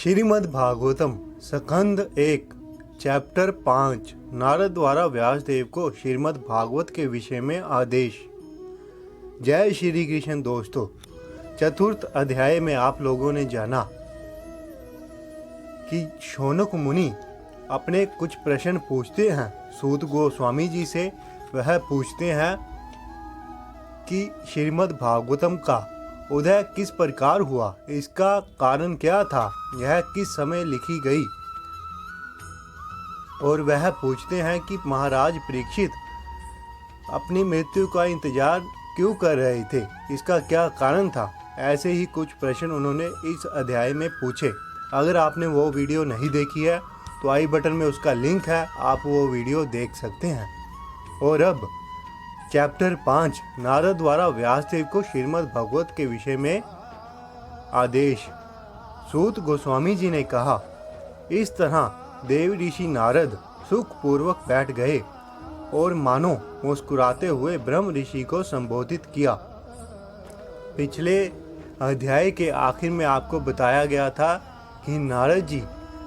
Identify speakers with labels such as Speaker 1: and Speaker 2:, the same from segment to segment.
Speaker 1: श्रीमद् भागवतम स्कंद 1 chapter 5 Narad द्वारा व्यासदेव को श्रीमद् भागवत के विषय में आदेश। जय श्री कृष्ण दोस्तों, चतुर्थ अध्याय में आप लोगों ने जाना कि शौनक मुनि अपने कुछ प्रश्न पूछते हैं सूत गोस्वामी जी से। वह पूछते हैं कि श्रीमद् भागवतम का उदय किस प्रकार हुआ, इसका कारण क्या था, यह किस समय लिखी गई। और वह पूछते हैं कि महाराज परीक्षित अपनी मृत्यु का इंतजार क्यों कर रहे थे, इसका क्या कारण था। ऐसे ही कुछ प्रश्न उन्होंने इस अध्याय में पूछे। अगर आपने वो वीडियो नहीं देखी है तो आई बटन में उसका लिंक है, आप वो वीडियो देख सकते हैं। और अब चैप्टर 5 नारद द्वारा व्यासदेव को श्रीमद् भागवत के विषय में आदेश। सूत गोस्वामी जी ने कहा, इस तरह देव ऋषि नारद सुखपूर्वक बैठ गए और मानो मुस्कुराते हुए ब्रह्म ऋषि को संबोधित किया। पिछले अध्याय के आखिर में आपको बताया गया था कि नारद जी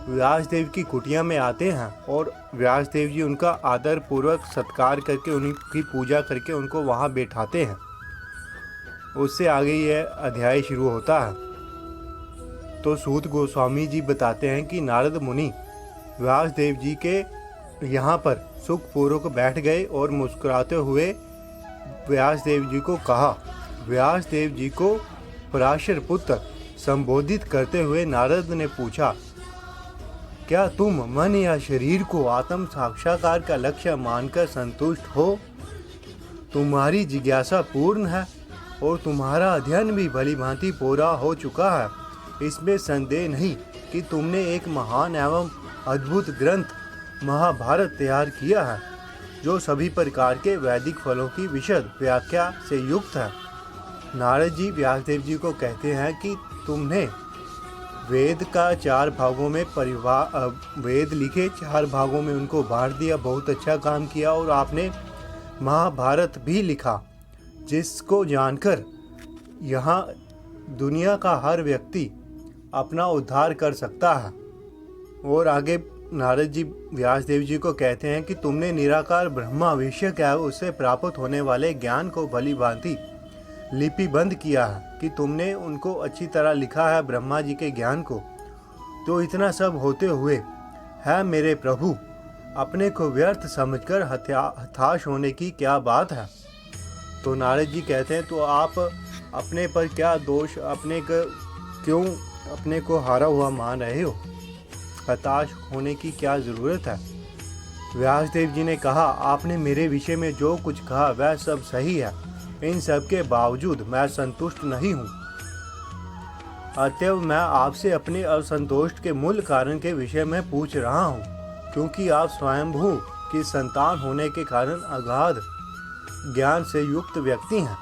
Speaker 1: व्यासदेव की कुटिया में आते हैं और व्यासदेव जी उनका आदर पूर्वक सत्कार करके उनकी पूजा करके उनको वहाँ बैठाते हैं। उससे आगे यह अध्याय शुरू होता है। तो सूत गोस्वामी जी बताते हैं कि नारद मुनि व्यासदेव जी के यहाँ पर सुखपूर्वक बैठ गए और मुस्कुराते हुए व्यासदेव जी को कहा। व्यासदेव जी को पराशर पुत्र संबोधित करते हुए नारद ने पूछा, क्या तुम मन या शरीर को आत्म साक्षात्कार का लक्ष्य मानकर संतुष्ट हो? तुम्हारी जिज्ञासा पूर्ण है और तुम्हारा अध्ययन भी भली भांति पूरा हो चुका है। इसमें संदेह नहीं कि तुमने एक महान एवं अद्भुत ग्रंथ महाभारत तैयार किया है, जो सभी प्रकार के वैदिक फलों की विशद व्याख्या से युक्त है। नारद जी व्यासदेव जी को कहते हैं कि तुमने वेद का 4 भागों में वेद लिखे 4 भागों में उनको बांट दिया, बहुत अच्छा काम किया। और आपने महाभारत भी लिखा, जिसको जानकर यहाँ दुनिया का हर व्यक्ति अपना उद्धार कर सकता है। और आगे नारद जी व्यासदेव जी को कहते हैं कि तुमने निराकार ब्रह्मा विषय क्या है उससे प्राप्त होने वाले ज्ञान को भली भांति लिपिबंद किया है, कि तुमने उनको अच्छी तरह लिखा है ब्रह्मा जी के ज्ञान को। तो इतना सब होते हुए है मेरे प्रभु, अपने को व्यर्थ समझकर हताश होने की क्या बात है। तो नारद जी कहते हैं, तो आप अपने पर क्या दोष, क्यों अपने को हारा हुआ मान रहे हो, हताश होने की क्या ज़रूरत है। व्यासदेव जी ने कहा, आपने मेरे विषय में जो कुछ कहा वह सब सही है, इन सब के बावजूद मैं संतुष्ट नहीं हूँ। अतएव मैं आपसे अपने असंतोष के मूल कारण के विषय में पूछ रहा हूँ, क्योंकि आप स्वयंभू की संतान होने के कारण अगाध ज्ञान से युक्त व्यक्ति हैं।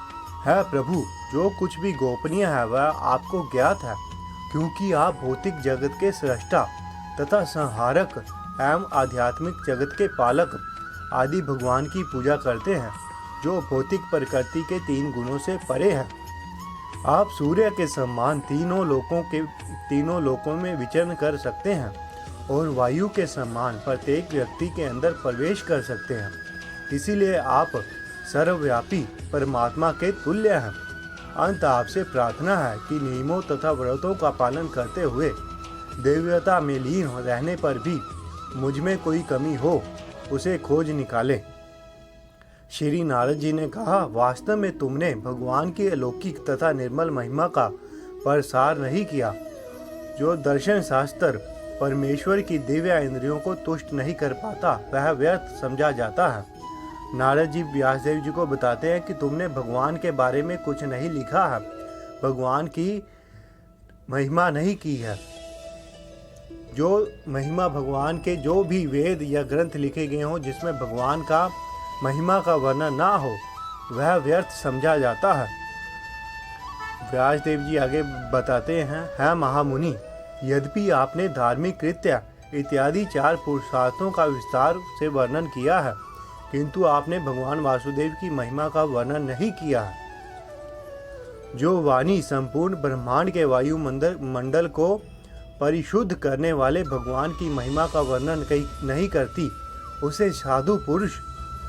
Speaker 1: है प्रभु, जो कुछ भी गोपनीय है वह आपको ज्ञात है, क्योंकि आप भौतिक जगत के सृष्टा तथा संहारक एवं आध्यात्मिक जगत के पालक आदि भगवान की पूजा करते हैं, जो भौतिक प्रकृति के 3 गुणों से परे है। आप सूर्य के समान तीनों लोकों में विचरण कर सकते हैं और वायु के समान प्रत्येक व्यक्ति के अंदर प्रवेश कर सकते हैं। इसीलिए आप सर्वव्यापी परमात्मा के तुल्य हैं। अंत आपसे प्रार्थना है कि नियमों तथा व्रतों का पालन करते हुए देवता में लीन रहने पर भी मुझ में कोई कमी हो, उसे खोज निकालें। श्री नारद जी ने कहा, वास्तव में तुमने भगवान की अलौकिक तथा निर्मल महिमा का प्रसार नहीं किया। जो दर्शन शास्त्र परमेश्वर की दिव्य इंद्रियों को तुष्ट नहीं कर पाता वह व्यर्थ समझा जाता है। नारद जी व्यासदेव जी को बताते हैं कि तुमने भगवान के बारे में कुछ नहीं लिखा है, भगवान की महिमा नहीं की है। जो महिमा भगवान के जो भी वेद या ग्रंथ लिखे गए हों जिसमें भगवान का महिमा का वर्णन ना हो वह व्यर्थ समझा जाता है। व्यासदेव जी आगे बताते हैं, है महामुनि, यद्यपि आपने धार्मिक कृत्य इत्यादि 4 पुरुषार्थों का विस्तार से वर्णन किया है, किंतु आपने भगवान वासुदेव की महिमा का वर्णन नहीं किया है। जो वाणी संपूर्ण ब्रह्मांड के वायुमंडल को परिशुद्ध करने वाले भगवान की महिमा का वर्णन नहीं करती, उसे साधु पुरुष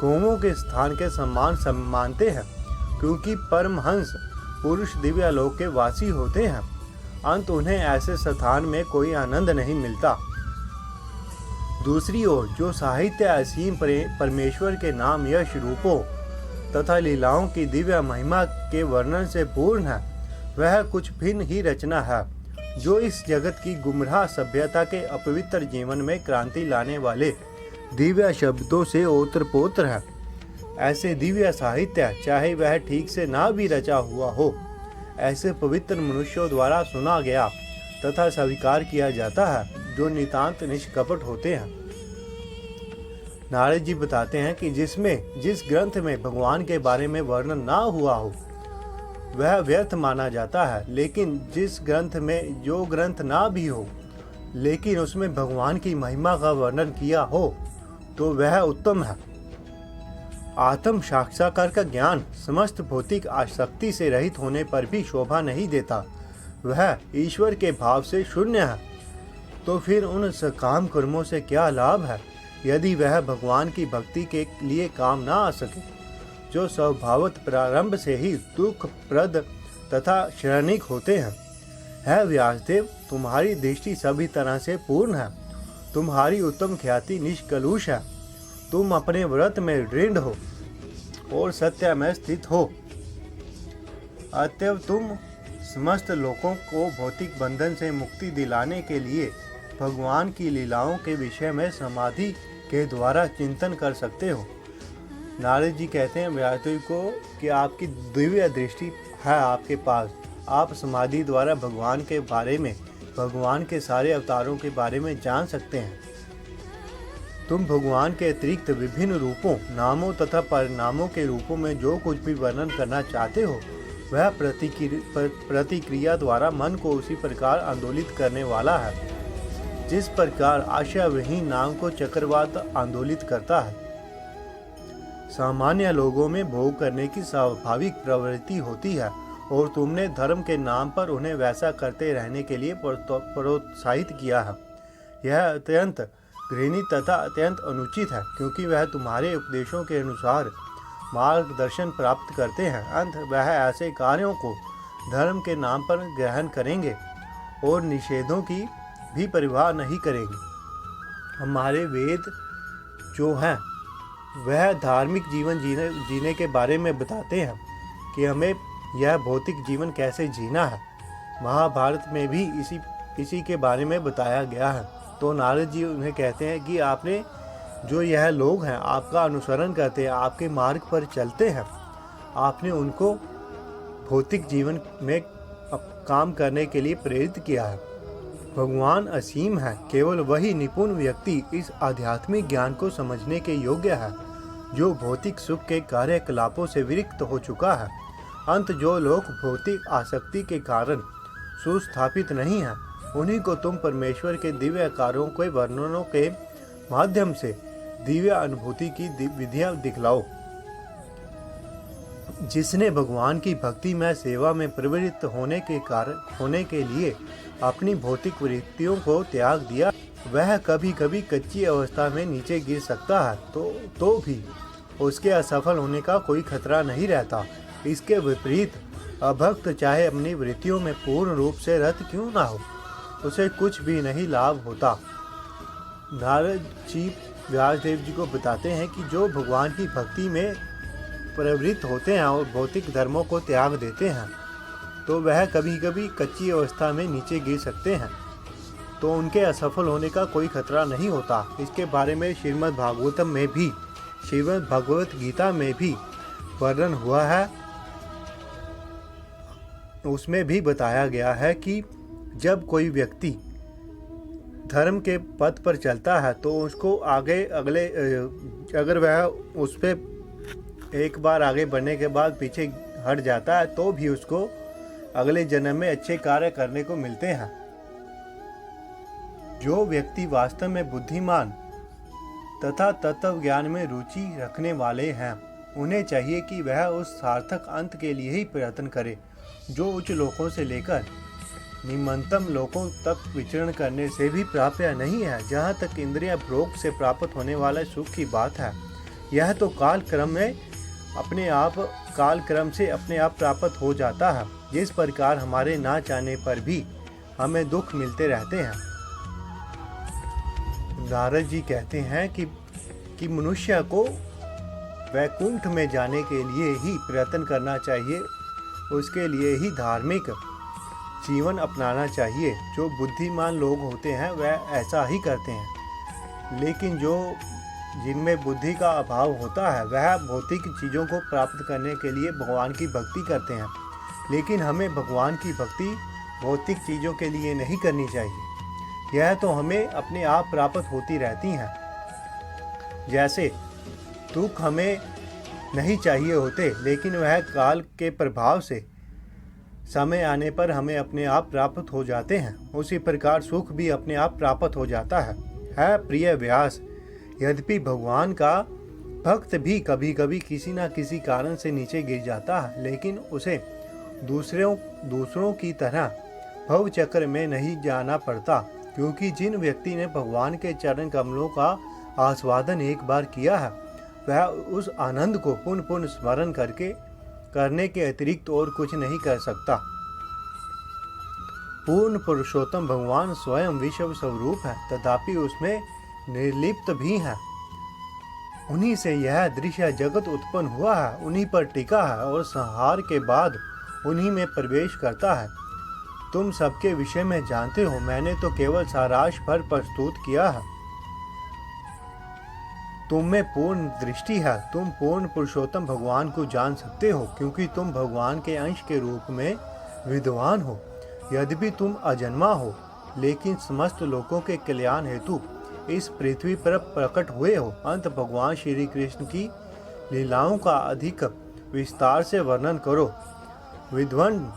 Speaker 1: गौओं के स्थान के सम्मान मानते हैं, क्योंकि परमहंस पुरुष दिव्यालोक के वासी होते हैं। अंत उन्हें ऐसे स्थान में कोई आनंद नहीं मिलता। दूसरी ओर जो साहित्य असीम परमेश्वर के नाम, यश, रूपों तथा लीलाओं की दिव्य महिमा के वर्णन से पूर्ण है, वह कुछ भिन्न ही रचना है, जो इस जगत की गुमराह सभ्यता के अपवित्र जीवन में क्रांति लाने वाले दिव्य शब्दों से ओतप्रोत है। ऐसे दिव्य साहित्य, चाहे वह ठीक से ना भी रचा हुआ हो, ऐसे पवित्र मनुष्यों द्वारा सुना गया तथा स्वीकार किया जाता है, जो नितांत निष्कपट होते हैं। नारद जी बताते हैं कि जिस ग्रंथ में भगवान के बारे में वर्णन ना हुआ हो, वह व्यर्थ माना जाता है, लेकिन जिस ग्रंथ में जो ग्रंथ ना भी हो, लेकिन उसमें भगवान की महिमा का वर्णन किया हो, तो वह उत्तम है। आत्म साक्षात्कार का ज्ञान समस्त भौतिक आसक्ति से रहित होने पर भी शोभा नहीं देता, वह ईश्वर के भाव से शून्य है। तो फिर उन सकाम कर्मों से क्या लाभ है, यदि वह भगवान की भक्ति के लिए काम ना आ सके, जो स्वभावत प्रारंभ से ही दुखप्रद तथा क्षणिक होते हैं। है व्यासदेव, तुम्हारी दृष्टि सभी तरह से पूर्ण है, तुम्हारी उत्तम ख्याति निष्कलुष है, तुम अपने व्रत में दृढ़ हो और सत्य में स्थित हो। अतएव तुम समस्त लोगों को भौतिक बंधन से मुक्ति दिलाने के लिए भगवान की लीलाओं के विषय में समाधि के द्वारा चिंतन कर सकते हो। नारद जी कहते हैं व्यासदेव को कि आपकी दिव्य दृष्टि है आपके पास, आप समाधि द्वारा भगवान के बारे में, भगवान के सारे अवतारों के बारे में जान सकते हैं। तुम भगवान के अतिरिक्त विभिन्न रूपों, नामों तथा परिणामों के रूपों में जो कुछ भी वर्णन करना चाहते हो, वह प्रतिक्रिया द्वारा मन को उसी प्रकार आंदोलित करने वाला है, जिस प्रकार आशाविहीन नाव को चक्रवात आंदोलित करता है। सामान्य लोगों में भोग करने की स्वाभाविक प्रवृत्ति होती है, और तुमने धर्म के नाम पर उन्हें वैसा करते रहने के लिए प्रोत्साहित किया है। यह अत्यंत घृणित तथा अत्यंत अनुचित है, क्योंकि वह तुम्हारे उपदेशों के अनुसार मार्गदर्शन प्राप्त करते हैं। अंत वह ऐसे कार्यों को धर्म के नाम पर ग्रहण करेंगे और निषेधों की भी परवाह नहीं करेंगे। हमारे वेद जो हैं वह धार्मिक जीवन जीने के बारे में बताते हैं कि हमें यह भौतिक जीवन कैसे जीना है। महाभारत में भी इसी के बारे में बताया गया है। तो नारद जी उन्हें कहते हैं कि आपने जो यह लोग हैं आपका अनुसरण करते हैं, आपके मार्ग पर चलते हैं, आपने उनको भौतिक जीवन में काम करने के लिए प्रेरित किया है। भगवान असीम है, केवल वही निपुण व्यक्ति इस आध्यात्मिक ज्ञान को समझने के योग्य है, जो भौतिक सुख के कार्यकलापों से विरक्त हो चुका है। अंत जो लोग भौतिक आसक्ति के कारण सुस्थापित नहीं हैं, उन्हीं को तुम परमेश्वर के दिव्य कार्यों के वर्णनों के माध्यम से दिव्य अनुभूति की विधियां दिखलाओ। जिसने भगवान की भक्ति में सेवा में प्रवृत्त होने के लिए अपनी भौतिक वृत्तियों को त्याग दिया, वह कभी कभी कच्ची अवस्था में नीचे गिर सकता है, तो भी उसके असफल होने का कोई खतरा नहीं रहता। इसके विपरीत अभक्त चाहे अपनी वृत्तियों में पूर्ण रूप से रत क्यों ना हो, उसे कुछ भी नहीं लाभ होता। नारद जी व्यासदेव जी को बताते हैं कि जो भगवान की भक्ति में प्रवृत्त होते हैं और भौतिक धर्मों को त्याग देते हैं, तो वह कभी कभी कच्ची अवस्था में नीचे गिर सकते हैं, तो उनके असफल होने का कोई खतरा नहीं होता। इसके बारे में श्रीमद् भागवतम में भी, श्रीमद् भगवत गीता में भी वर्णन हुआ है। उसमें भी बताया गया है कि जब कोई व्यक्ति धर्म के पथ पर चलता है, तो उसको अगर वह उस पर एक बार आगे बढ़ने के बाद पीछे हट जाता है, तो भी उसको अगले जन्म में अच्छे कार्य करने को मिलते हैं। जो व्यक्ति वास्तव में बुद्धिमान तथा तत्व ज्ञान में रुचि रखने वाले हैं, उन्हें चाहिए कि वह उस सार्थक अंत के लिए ही प्रयत्न करे, जो उच्च लोकों से लेकर निम्नतम लोकों तक विचरण करने से भी प्राप्य नहीं है। जहाँ तक इंद्रिय भोग से प्राप्त होने वाला सुख की बात है, यह तो कालक्रम से अपने आप प्राप्त हो जाता है। जिस प्रकार हमारे ना चाहने पर भी हमें दुख मिलते रहते हैं। नारद जी कहते हैं कि मनुष्य को वैकुंठ में जाने के लिए ही प्रयत्न करना चाहिए, उसके लिए ही धार्मिक जीवन अपनाना चाहिए। जो बुद्धिमान लोग होते हैं वह ऐसा ही करते हैं, लेकिन जिनमें बुद्धि का अभाव होता है वह भौतिक चीज़ों को प्राप्त करने के लिए भगवान की भक्ति करते हैं। लेकिन हमें भगवान की भक्ति भौतिक चीज़ों के लिए नहीं करनी चाहिए, यह तो हमें अपने आप प्राप्त होती रहती हैं। जैसे दुख हमें नहीं चाहिए होते, लेकिन वह काल के प्रभाव से समय आने पर हमें अपने आप प्राप्त हो जाते हैं। उसी प्रकार सुख भी अपने आप प्राप्त हो जाता है प्रिय व्यास। यद्यपि भगवान का भक्त भी कभी कभी किसी न किसी कारण से नीचे गिर जाता है, लेकिन उसे दूसरों की तरह भव चक्र में नहीं जाना पड़ता, क्योंकि जिन व्यक्ति ने भगवान के चरण कमलों का आस्वादन एक बार किया है वह उस आनंद को पुनः पुनः स्मरण करने के अतिरिक्त और कुछ नहीं कर सकता। पूर्ण पुरुषोत्तम भगवान स्वयं विश्व स्वरूप है, तथापि उसमें निर्लिप्त भी है। उन्हीं से यह दृश्य जगत उत्पन्न हुआ है, उन्हीं पर टिका है और संहार के बाद उन्हीं में प्रवेश करता है। तुम सबके विषय में जानते हो, मैंने तो केवल सारांश भर प्रस्तुत किया है। तुम में पूर्ण दृष्टि है, तुम पूर्ण पुरुषोत्तम भगवान को जान सकते हो, क्योंकि तुम भगवान के अंश के रूप में विद्वान हो। यद्यपि तुम अजन्मा हो, लेकिन समस्त लोगों के कल्याण हेतु इस पृथ्वी पर प्रकट हुए हो। अंत भगवान श्री कृष्ण की लीलाओं का अधिक विस्तार से वर्णन करो। विद्वान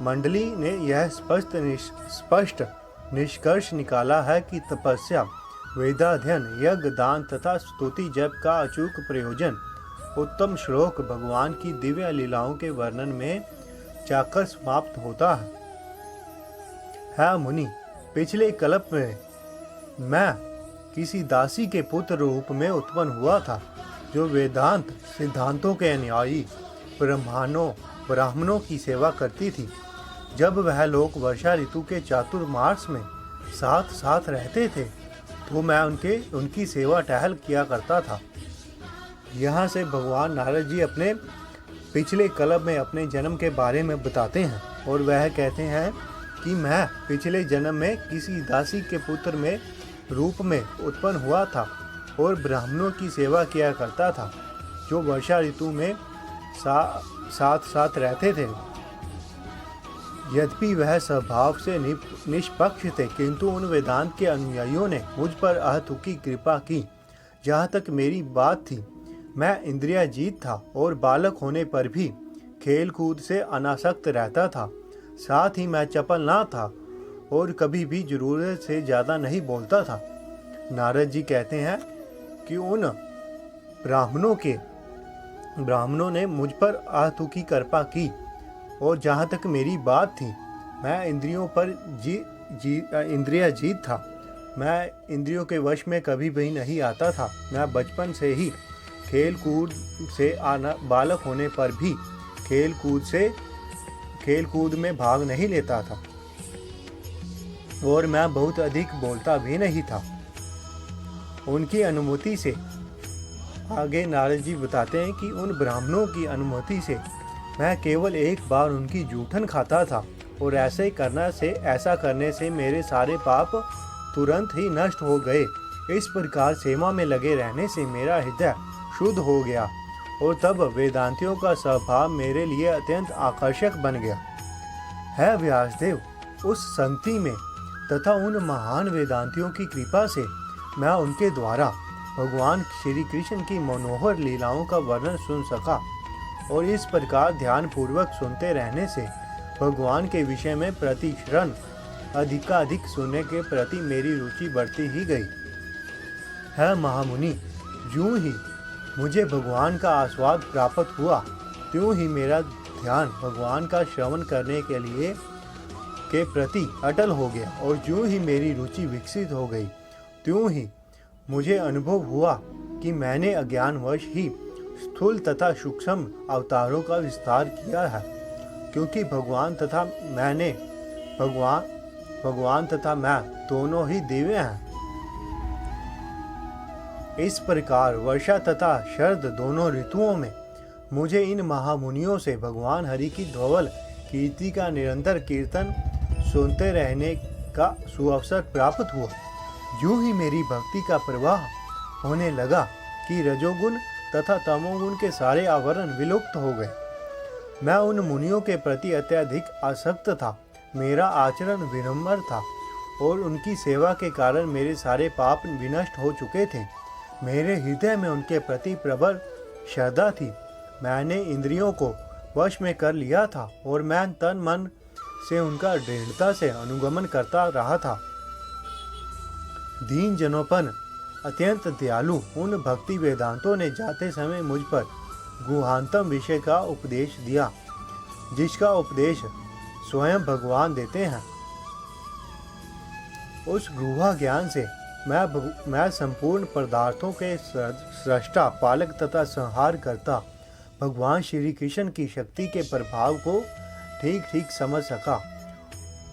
Speaker 1: मंडली ने यह स्पष्ट निष्कर्ष निकाला है कि तपस्या, वेदाध्ययन, यज्ञ, दान तथा स्तुति जप का अचूक प्रयोजन उत्तम श्लोक भगवान की दिव्य लीलाओं के वर्णन में जाकर समाप्त होता है मुनि, पिछले कल्प में मैं किसी दासी के पुत्र रूप में उत्पन्न हुआ था, जो वेदांत सिद्धांतों के अनुयायी ब्राह्मणों की सेवा करती थी। जब वह लोग वर्षा ऋतु के चातुर्मास में साथ साथ रहते थे, तो मैं उनकी सेवा टहल किया करता था। यहाँ से भगवान नारद जी अपने पिछले कल्प में अपने जन्म के बारे में बताते हैं, और वह कहते हैं कि मैं पिछले जन्म में किसी दासी के पुत्र में रूप में उत्पन्न हुआ था और ब्राह्मणों की सेवा किया करता था, जो वर्षा ऋतु में साथ साथ रहते थे। यद्यपि वह स्वभाव से निष्पक्ष थे, किंतु उन वेदांत के अनुयायियों ने मुझ पर अहतुकी कृपा की। जहाँ तक मेरी बात थी, मैं इंद्रियाजीत था और बालक होने पर भी खेल कूद से अनासक्त रहता था। साथ ही मैं चपल ना था और कभी भी जरूरत से ज़्यादा नहीं बोलता था। नारद जी कहते हैं कि उन ब्राह्मणों ने मुझ पर अहतुकी कृपा की, और जहाँ तक मेरी बात थी, मैं इंद्रियों पर इंद्रियाजीत था। मैं इंद्रियों के वश में कभी भी नहीं आता था। मैं बचपन से ही बालक होने पर भी खेल कूद में भाग नहीं लेता था, और मैं बहुत अधिक बोलता भी नहीं था। उनकी अनुमति से, आगे नारद जी बताते हैं कि उन ब्राह्मणों की अनुमति से मैं केवल एक बार उनकी जूठन खाता था, और ऐसा करने से मेरे सारे पाप तुरंत ही नष्ट हो गए। इस प्रकार सेवा में लगे रहने से मेरा हृदय शुद्ध हो गया, और तब वेदांतियों का स्वभाव मेरे लिए अत्यंत आकर्षक बन गया। है व्यासदेव, उस संगति में तथा उन महान वेदांतियों की कृपा से मैं उनके द्वारा भगवान श्री कृष्ण की मनोहर लीलाओं का वर्णन सुन सका, और इस प्रकार ध्यान पूर्वक सुनते रहने से भगवान के विषय में प्रतिक्षण अधिकाधिक सुनने के प्रति मेरी रुचि बढ़ती ही गई। है महामुनि, यूं ही मुझे भगवान का आस्वाद प्राप्त हुआ, त्यों ही मेरा ध्यान भगवान का श्रवण करने के प्रति अटल हो गया और ज्यों ही मेरी रुचि विकसित हो गई त्यों ही मुझे अनुभव हुआ कि मैंने अज्ञानवश ही स्थूल तथा सूक्ष्म अवतारों का विस्तार किया है, क्योंकि भगवान तथा मैं दोनों ही दिव्य हैं। इस प्रकार वर्षा तथा शरद दोनों ऋतुओं में मुझे इन महामुनियों से भगवान हरि की धवल कीर्ति का निरंतर कीर्तन सुनते रहने का सुअवसर प्राप्त हुआ। यूं ही मेरी भक्ति का प्रवाह होने लगा कि रजोगुण तथा तमोगुण के सारे आवरण विलुप्त हो गए। मैं उन मुनियों के प्रति अत्यधिक आसक्त था, मेरा आचरण विनम्र था और उनकी सेवा के कारण मेरे सारे पाप विनष्ट हो चुके थे। मेरे हृदय में उनके प्रति प्रबल श्रद्धा थी। मैंने इंद्रियों को वश में कर लिया था और मैं तन मन से उनका दृढ़ता से अनुगमन करता रहा था। दीन जनोपन अत्यंत दयालु उन भक्ति वेदांतों ने जाते समय मुझ पर गुहांतम विषय का उपदेश दिया, जिसका उपदेश स्वयं भगवान देते हैं। उस गुहा ज्ञान से मैं संपूर्ण पदार्थों के सृष्टा, पालक तथा संहार करता भगवान श्री कृष्ण की शक्ति के प्रभाव को ठीक ठीक समझ सका।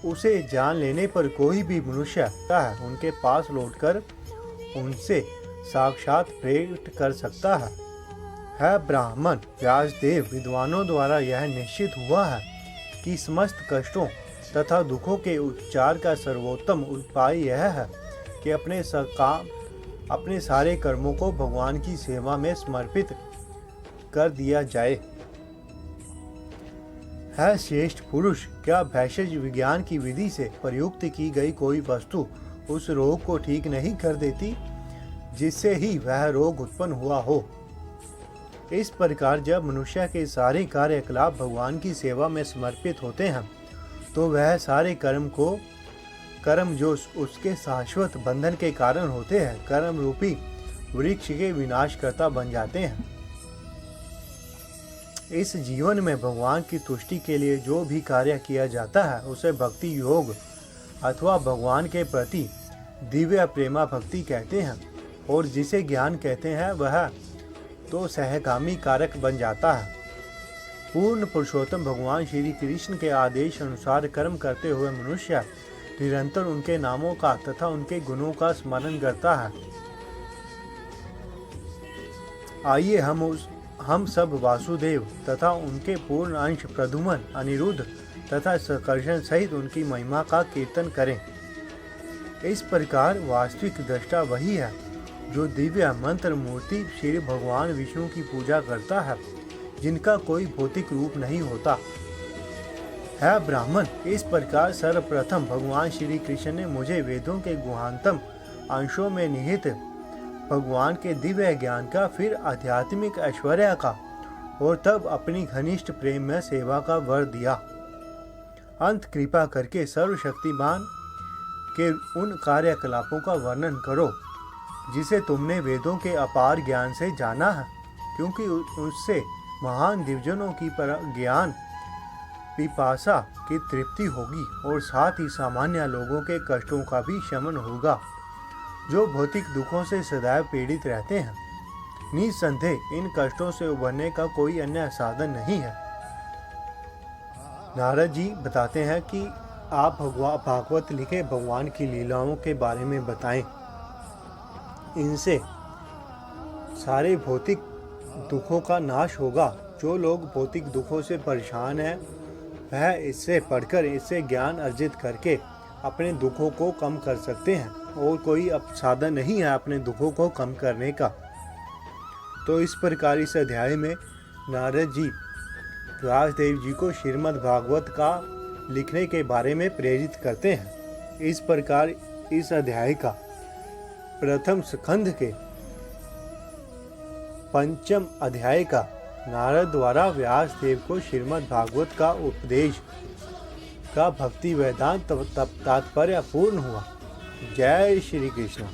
Speaker 1: उसे जान लेने पर कोई भी मनुष्य है उनके पास लौटकर उनसे साक्षात भेंट कर सकता है। ब्राह्मण व्यासदेव विद्वानों द्वारा यह निश्चित हुआ है कि समस्त कष्टों तथा दुखों के उपचार का सर्वोत्तम उपाय यह है कि अपने सारे कर्मों को भगवान की सेवा में समर्पित कर दिया जाए। है श्रेष्ठ पुरुष, क्या भैषज विज्ञान की विधि से प्रयुक्त की गई कोई वस्तु उस रोग को ठीक नहीं कर देती जिससे ही वह रोग उत्पन्न हुआ हो? इस प्रकार जब मनुष्य के सारे कार्यकलाप भगवान की सेवा में समर्पित होते हैं तो वह सारे कर्म जो उसके शाश्वत बंधन के कारण होते हैं, कर्म रूपी वृक्ष के विनाशकर्ता बन जाते हैं। इस जीवन में भगवान की तुष्टि के लिए जो भी कार्य किया जाता है उसे भक्ति योग अथवा भगवान के प्रति दिव्य प्रेमा भक्ति कहते हैं, और जिसे ज्ञान कहते हैं वह तो सहगामी कारक बन जाता है। पूर्ण पुरुषोत्तम भगवान श्री कृष्ण के आदेश अनुसार कर्म करते हुए मनुष्य निरंतर उनके नामों का तथा उनके गुणों का स्मरण करता है। आइए हम सब वासुदेव तथा उनके पूर्ण अंश प्रद्युम्न, अनिरुद्ध तथा संकर्षण सहित उनकी महिमा का कीर्तन करें। इस प्रकार वास्तविक दृष्टा वही है जो दिव्य मंत्र मूर्ति श्री भगवान विष्णु की पूजा करता है, जिनका कोई भौतिक रूप नहीं होता। है ब्राह्मण, इस प्रकार सर्वप्रथम भगवान श्री कृष्ण ने मुझे वेदों के गुहांतम अंशों में निहित भगवान के दिव्य ज्ञान का, फिर आध्यात्मिक ऐश्वर्य का और तब अपनी घनिष्ठ प्रेम में सेवा का वर दिया। अंत कृपा करके सर्वशक्तिमान के उन कार्यकलापों का वर्णन करो जिसे तुमने वेदों के अपार ज्ञान से जाना है, क्योंकि उससे महान दिव्यजनों की ज्ञान पिपासा की तृप्ति होगी और साथ ही सामान्य लोगों के कष्टों का भी शमन होगा जो भौतिक दुखों से सदैव पीड़ित रहते हैं। निसंदेह इन कष्टों से उबरने का कोई अन्य साधन नहीं है। नारद जी बताते हैं कि आप भागवत लिखे भगवान की लीलाओं के बारे में बताएं। इनसे सारे भौतिक दुखों का नाश होगा। जो लोग भौतिक दुखों से परेशान हैं वह इससे पढ़कर, इससे ज्ञान अर्जित करके अपने दुखों को कम कर सकते हैं, और कोई साधन नहीं है अपने दुखों को कम करने का। तो इस प्रकार इस अध्याय में नारद जी व्यासदेव जी को श्रीमद् भागवत का लिखने के बारे में प्रेरित करते हैं। इस प्रकार इस अध्याय का प्रथम स्कंध के पंचम अध्याय का नारद द्वारा व्यासदेव को श्रीमद् भागवत का उपदेश का भक्ति वेदांत तात्पर्य पूर्ण हुआ। जय श्री कृष्ण।